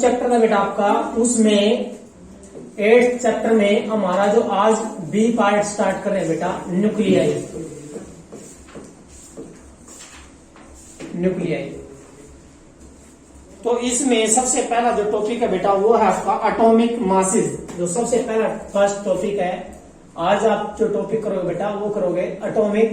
Chapter था बेटा आपका, उसमें 8th चैप्टर में हमारा जो आज बी पार्ट स्टार्ट कर रहे हैं बेटा, न्यूक्लियाई। तो इसमें सबसे पहला जो टॉपिक है बेटा वो है आपका एटॉमिक मासेस। जो सबसे पहला फर्स्ट टॉपिक है, आज आप जो टॉपिक करोगे बेटा वो करोगे एटॉमिक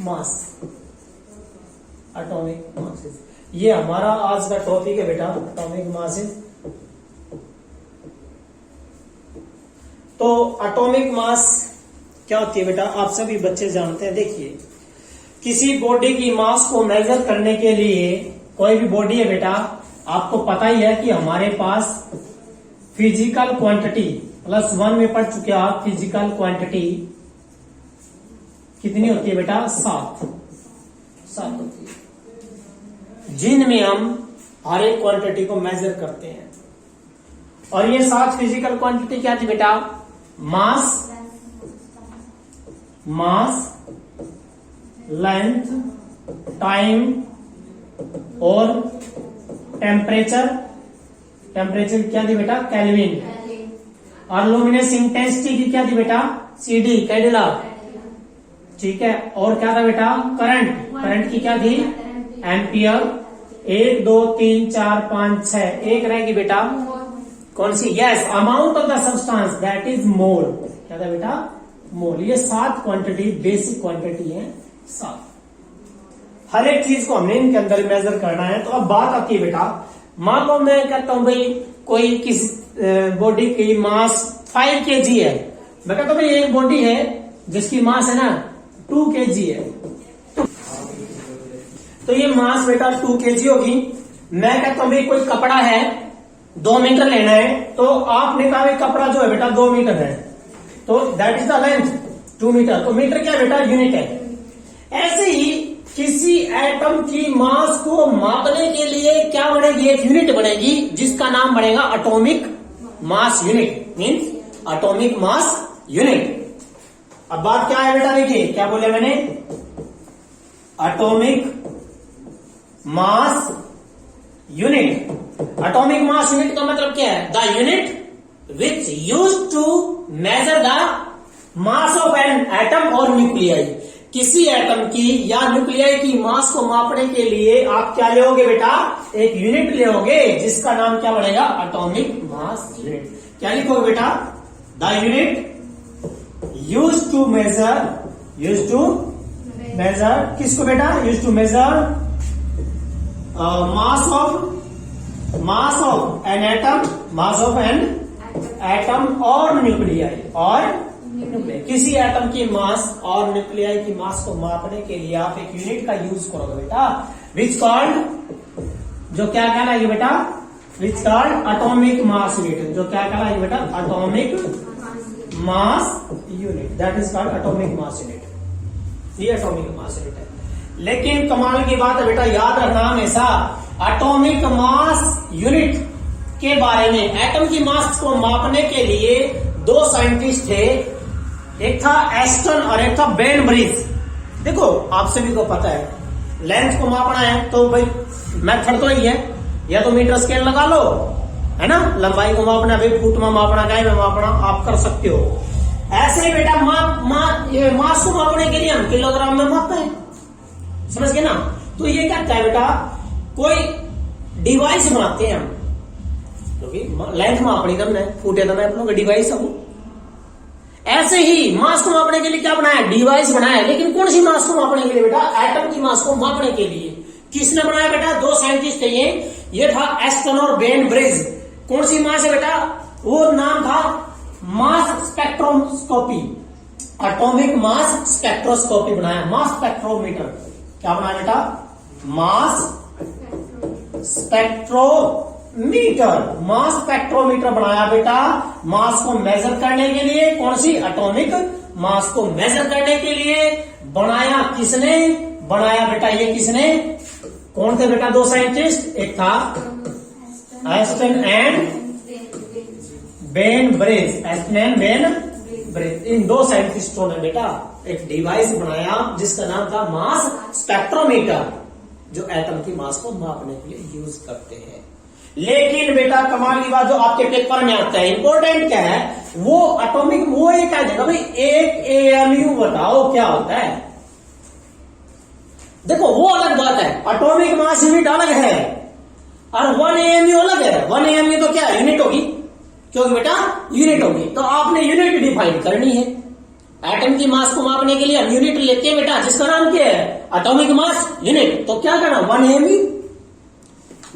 मास। एटॉमिक मासेस ये हमारा आज का टॉपिक है बेटा, एटॉमिक मासेस। तो एटॉमिक मास क्या होती है बेटा, आप सभी बच्चे जानते हैं। देखिए, किसी बॉडी की मास को मेजर करने के लिए, कोई भी बॉडी है बेटा, आपको पता ही है कि हमारे पास फिजिकल क्वांटिटी +1 में पढ़ चुके आप। फिजिकल क्वांटिटी कितनी होती है बेटा? 7 होती है, जिनमें हम हर एक क्वांटिटी को मेजर करते हैं। और ये 7 फिजिकल क्वांटिटी क्या थी बेटा? मास, लेंथ, टाइम और टेम्परेचर। टेम्परेचर क्या थी बेटा? केल्विन। और लुमिनस इंटेंसिटी की क्या थी बेटा? CD, कैडिला। ठीक है। और क्या था बेटा? करंट की क्या थी? एम्पियर। 1 2 3 4 5 6, एक रहेगी बेटा कौन सी? Yes, amount of the substance, that is mole. क्या था बेटा? मोल। ये 7 क्वांटिटी बेसिक क्वांटिटी है, 7। हर एक चीज को हमने इनके अंदर मेजर करना है। तो अब बात आती है बेटा, मान लो मैं कहता हूं भाई कोई किसी बॉडी की मास 5 kg है। मैं कहता हूं भाई एक बॉडी है जिसकी मास है ना 2 kg है, तो ये मास बेटा 2 kg होगी। मैं कहता हूं भाई कोई कपड़ा है 2 मीटर लेना है, तो आपने कहा भाई कपड़ा जो है बेटा 2 मीटर है, तो that is the length 2 metre. तो मीटर क्या बेटा? यूनिट है। ऐसे ही किसी एटम की मास को मापने के लिए क्या बनेगी? एक यूनिट बनेगी जिसका नाम बनेगा atomic mass unit, means atomic mass unit. अब बात क्या है बेटा? देखिए क्या बोले मैंने, atomic mass unit. Atomic mass unit का मतलब क्या है? The unit which use to measure the mass of an atom और न्यूक्लियाई। किसी एटम की या न्यूक्लियाई की मास को मापने के लिए आप क्या लेोगे बेटा? एक यूनिट लेोगे जिसका नाम क्या बनेगा? Atomic mass unit. क्या लिखोगे बेटा? The unit use to measure किसको बेटा? Use to measure mass of an atom और न्यूक्लियाई। किसी एटम की मास और न्यूक्लियाई की मास को मापने के लिए आप एक यूनिट का यूज करोगे बेटा, विच कॉल्ड, जो क्या कहलाएगी बेटा? विच कॉल्ड एटॉमिक मास यूनिट। जो क्या कहलाएगी बेटा? Atomic mass unit, that is called atomic mass unit. ये एटॉमिक मास यूनिट है। लेकिन कमाल की बात है बेटा, याद रखना हमेशा, एटॉमिक मास यूनिट के बारे में, एटम की मास को मापने के लिए 2 साइंटिस्ट थे, एक था एस्टन और एक था बेनब्रिज। देखो आप सभी को पता है, लेंथ को मापना है तो भाई मेथड तो ही है, या तो मीटर स्केल लगा लो, है ना, लंबाई को मापना भाई फुट में मापना, गाय में मापना, आप कर सकते हो। ऐसे ही बेटा ये मास को मापने के लिए हम किलोग्राम में मापते हैं, समझ गए ना। तो ये क्या है बेटा, कोई डिवाइस बनाते हैं हम, क्योंकि लेंथ मापनी करना है, फुट है तो मैं अपनों डिवाइस हूं। ऐसे ही मास को मापने के लिए क्या बनाया? डिवाइस बनाया। लेकिन कौन सी मास को मापने के लिए बेटा? एटम की मास को मापने के लिए। किसने बनाया बेटा? 2 साइंटिस्ट थे ये था एस्टन और बेनब्रिज। कौन सी मास है बेटा? वो नाम था mass spectroscopy, atomic mass spectroscopy बनाया। मास स्पेक्ट्रोमीटर क्या बनाया बेटा? मास स्पेक्ट्रोमीटर बनाया बेटा, मास को मेजर करने के लिए। कौन सी? एटॉमिक मास को मेजर करने के लिए बनाया। किसने बनाया बेटा? ये किसने? कौन थे बेटा 2 साइंटिस्ट? एक था एस्टन एंड बेनब्रिज। इन 2 साइंटिस्टों ने बेटा एक डिवाइस बनाया जिसका नाम था मास स्पेक्ट्रोमीटर, जो एटम की मास को मापने के लिए यूज करते हैं। लेकिन बेटा कमाल की बात जो आपके पेपर में आता है, इंपॉर्टेंट क्या है, वो एटॉमिक, वो ये कह देगा भाई एक एएमयू बताओ क्या होता है। देखो वो अलग बात है, एटॉमिक मास यूनिट अलग है और 1 एएमयू अलग है। 1 एएमयू तो क्या है, यूनिट होगी, क्योंकि बेटा यूनिट होगी, तो आपने यूनिट डिफाइन करनी है। एटम की मास को मापने के लिए हम यूनिट लेते हैं बेटा, जिसका नाम क्या है, एटॉमिक मास यूनिट। तो क्या करना, 1 एएमयू।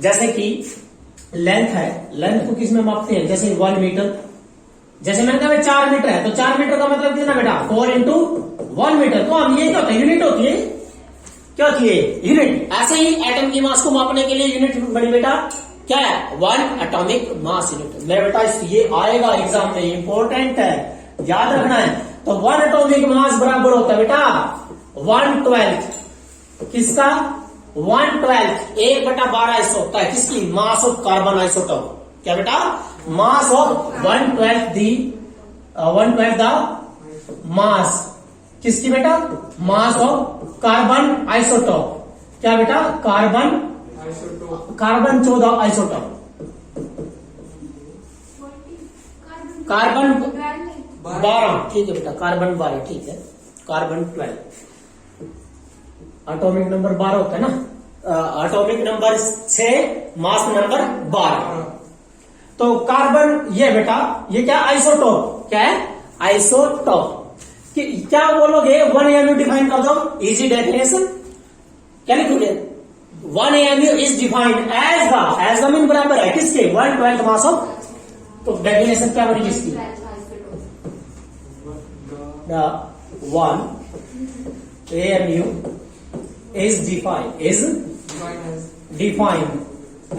जैसे कि लेंथ है, लेंथ को किस में मापते हैं, जैसे 1 मीटर, जैसे मैंने कहा 4 मीटर है, तो 4 मीटर का मतलब कितना बेटा, 4 इंटू 1 मीटर। तो हम ये क्या होता है, यूनिट होती है, क्या होती है, यूनिट। ऐसे ही एटम की मास को मापने के लिए यूनिट बड़ी बेटा क्या है, 1 एटॉमिक मास यूनिट। मेरा बेटा ये आएगा एग्जाम में, इंपॉर्टेंट है, याद रखना है। तो 1 एटॉमिक मास बराबर होता है बेटा 1/12 किसका, 1/12 1/12 ऐसा होता है किसकी, मास ऑफ कार्बन आइसोटोप। क्या बेटा, मास ऑफ 1/12 द मास किसकी बेटा, मास ऑफ कार्बन आइसोटोप। क्या बेटा, कार्बन 14 आइसोटोप, कार्बन 12, ठीक है बेटा, कार्बन 12, ठीक है, कार्बन 12 एटॉमिक नंबर 12 होता है ना, एटॉमिक नंबर 6, मास नंबर 12। तो कार्बन ये बेटा, ये क्या, आइसोटोप, क्या है, आइसोटोप। क्या बोलोगे, 1 एएमयू डिफाइन कर दो, इजी डेफिनेशन क्या लिखोगे, 1 AMU is defined as the mean बराबर है किसके, 1/12 मास ऑफ। तो डेफिनेशन क्या बनेगी इसकी, the 1 AMU is defined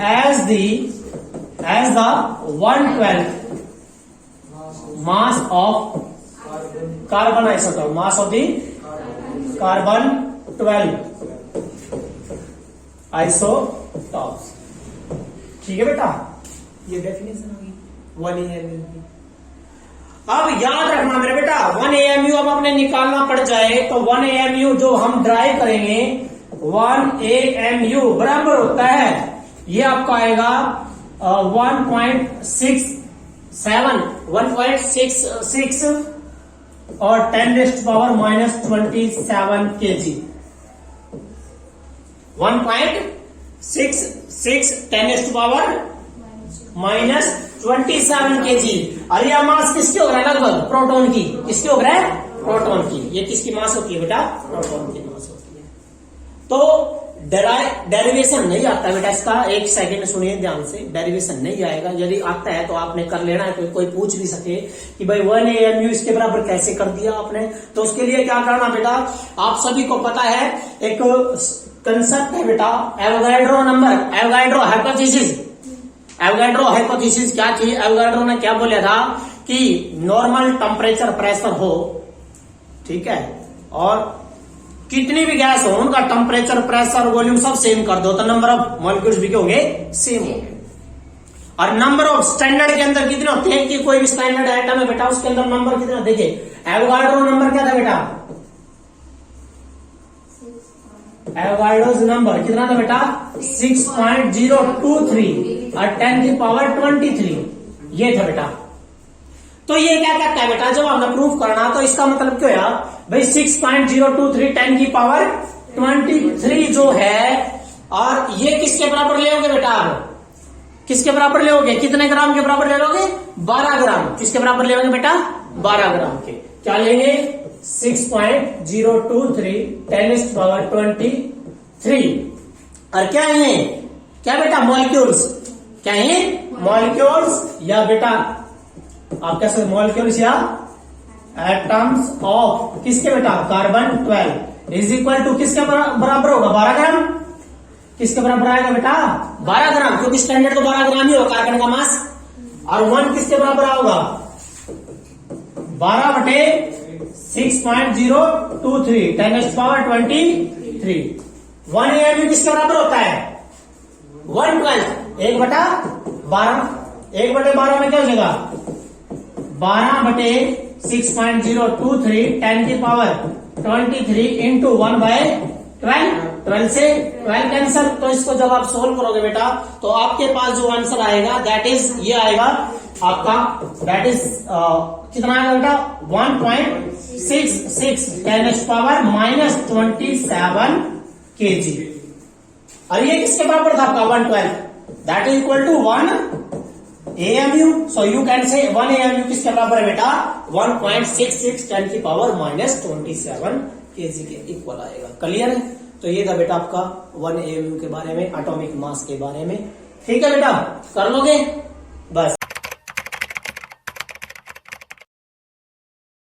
as the 1/12 mass of carbon isotope, mass of the carbon 12 isotopes। ठीक है बेटा, ये डेफिनेशन होगी 1 AMU की। अब याद रखना मेरे बेटा, 1 एएमयू अब अपने निकालना पड़ जाए तो 1 एएमयू जो हम ड्राइव करेंगे, 1 एएमयू बराबर होता है, ये आपका आएगा 1.66 और 10⁻⁻27 kg। 1.66 10⁻⁻27 kg। और यह मास किसकी हो रहा है, लगभग प्रोटॉन की, किसकी हो रहा है, प्रोटॉन की। ये किसकी मास होती है बेटा, प्रोटॉन की मास होती है। तो डेरिवेशन नहीं आता बेटा इसका, एक सेकंड सुनिए ध्यान से, डेरिवेशन नहीं आएगा। यदि आता है तो आपने कर लेना है, कोई पूछ भी सके कि भाई 1 एएमयू इसके बराबर कैसे कर दिया आपने, तो उसके लिए क्या करना बेटा, आप सभी को पता है एक कंसेप्ट है बेटा, Avogadro number, Avogadro hypothesis. Avogadro hypothesis क्या थी, एवोगाड्रो ने क्या बोला था कि नॉर्मल टेम्परेचर प्रेशर हो, ठीक है, और कितनी भी गैस हो उनका टेम्परेचर प्रेशर वॉल्यूम सब सेम कर दो, तो नंबर ऑफ मॉलिक्यूल्स भी क्या होंगे, सेम होंगे। और नंबर ऑफ स्टैंडर्ड के अंदर कितने होते हैं कि कोई भी स्टैंडर्ड आइटम है बेटा उसके अंदर नंबर कितना, देखिए एवोगाड्रो नंबर क्या था बेटा, एवोगाड्रोस नंबर कितना था बेटा 6.023 और 10⁻23 ये था बेटा। तो ये क्या कहता है बेटा, जब हमने प्रूफ करना तो इसका मतलब क्या है भाई 6.023 10⁻23 जो है, और ये किसके बराबर ले लोगे बेटा, आप किसके बराबर ले लोगे, कितने ग्राम के बराबर ले लोगे, 12 ग्राम। किसके बराबर ले लोगे बेटा, 12 ग्राम के। क्या लेंगे 6.023 10⁻23 और क्या है, क्या बेटा मॉलिक्यूल्स, क्या है मॉलिक्यूल्स, या बेटा आप कैसे मॉलिक्यूल्स या एटम्स ऑफ किसके बेटा कार्बन 12 इज इक्वल टू किसके बराबर होगा 12 ग्राम। किसके बराबर आएगा बेटा 12 ग्राम, क्योंकि स्टैंडर्ड तो 12 ग्राम ही होगा कार्बन का मास। और 1 किसके बराबर होगा 12/6.023 10⁻23। 1 एएमयू किसके बराबर होता है 1/12 1/12 1/12 में क्या हो जाएगा 12/6.023 10⁻23 इंटू 1/12 12 से 12 कैंसर। तो इसको जब आप सोल्व करोगे बेटा तो आपके पास जो आंसर आएगा दैट इज ये आएगा आपका, दैट इज कितना आएगा बेटा 1.66 10⁻⁻27 kg। और ये किसके बराबर था आपका 112, that is equal to 1 AMU। So you can say 1 AMU किसके बराबर है बेटा 1.66 10⁻⁻27 kg के इक्वल आएगा। क्लियर है? तो ये था बेटा आपका 1 AMU के बारे में, एटॉमिक मास के बारे में। ठीक है बेटा, कर लोगे बस।